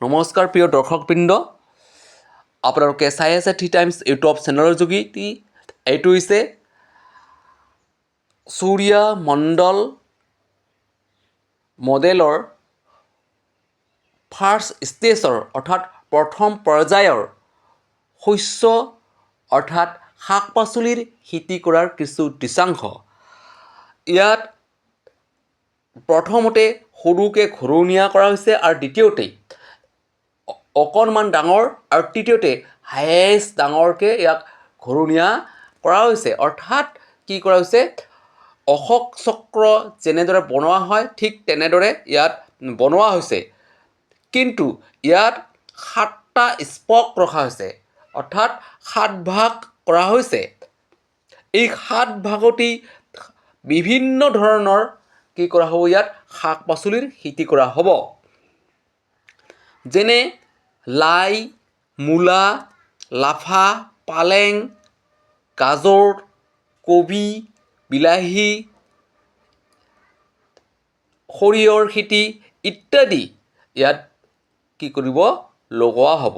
নমস্কাৰ প্ৰিয় দৰ্শকবৃন্দ, আপোনালোকে চাই আছে থ্ৰী টাইমছ ইউটিউব চেনেলৰ যোগেদি। এইটো হৈছে সূৰ্যমণ্ডল মডেলৰ ফাৰ্ষ্ট ষ্টেজৰ অৰ্থাৎ প্ৰথম পৰ্যায়ৰ শস্য অৰ্থাৎ শাক পাচলিৰ খেতি কৰাৰ কিছু দৃশ্যাংশ। ইয়াত প্ৰথমতে সৰুকৈ ঘূৰণীয়া কৰা হৈছে আৰু দ্বিতীয়তে অকণমান ডাঙৰ আৰু তৃতীয়তে হায়েষ্ট ডাঙৰকৈ ইয়াক ঘূৰণীয়া কৰা হৈছে। অৰ্থাৎ কি কৰা হৈছে, অশোক চক্ৰ যেনেদৰে বনোৱা হয় ঠিক তেনেদৰে ইয়াত বনোৱা হৈছে, কিন্তু ইয়াত 7টা স্পক ৰখা হৈছে, অৰ্থাৎ 7 ভাগ কৰা হৈছে। এই 7 ভাগতেই বিভিন্ন ধৰণৰ কি কৰা হ'ব, ইয়াত শাক পাচলিৰ খেতি কৰা হ'ব, যেনে লাই, মূলা, লাফা, পালেং, গাজৰ, কবি, বিলাহী, সৰিয়হৰ খেতি ইত্যাদি ইয়াত কি কৰিব, লগোৱা হ'ব।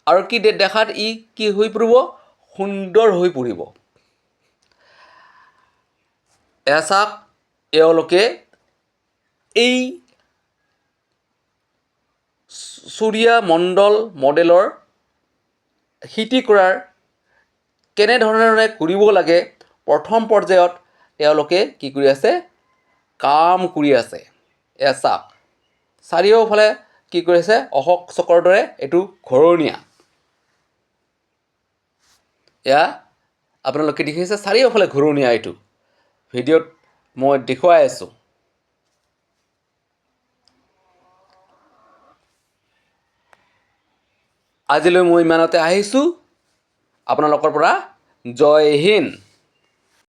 আৰু কি দেখাত ই কি হৈ পৰিব, সুন্দৰ হৈ পৰিব। এয়া চাওক, এওঁলোকে এই সূৰ্যমণ্ডল মডেলৰ খেতি কৰাৰ কেনেধৰণে কৰিব লাগে, প্ৰথম পৰ্যায়ত এওঁলোকে কি কৰি আছে, কাম কৰি আছে। এয়া চাওক, চাৰিওফালে কি কৰিছে, অশোক চক্ৰৰ দৰে এইটো ঘূৰণীয়া। এয়া আপোনালোকে দেখিছে, চাৰিওফালে ঘূৰণীয়া। এইটো ভিডিঅ'ত মই দেখুৱাই আছোঁ। আজিলৈ মই ইমানতে আহিছোঁ। আপোনালোকৰ পৰা জয় হিন্দ।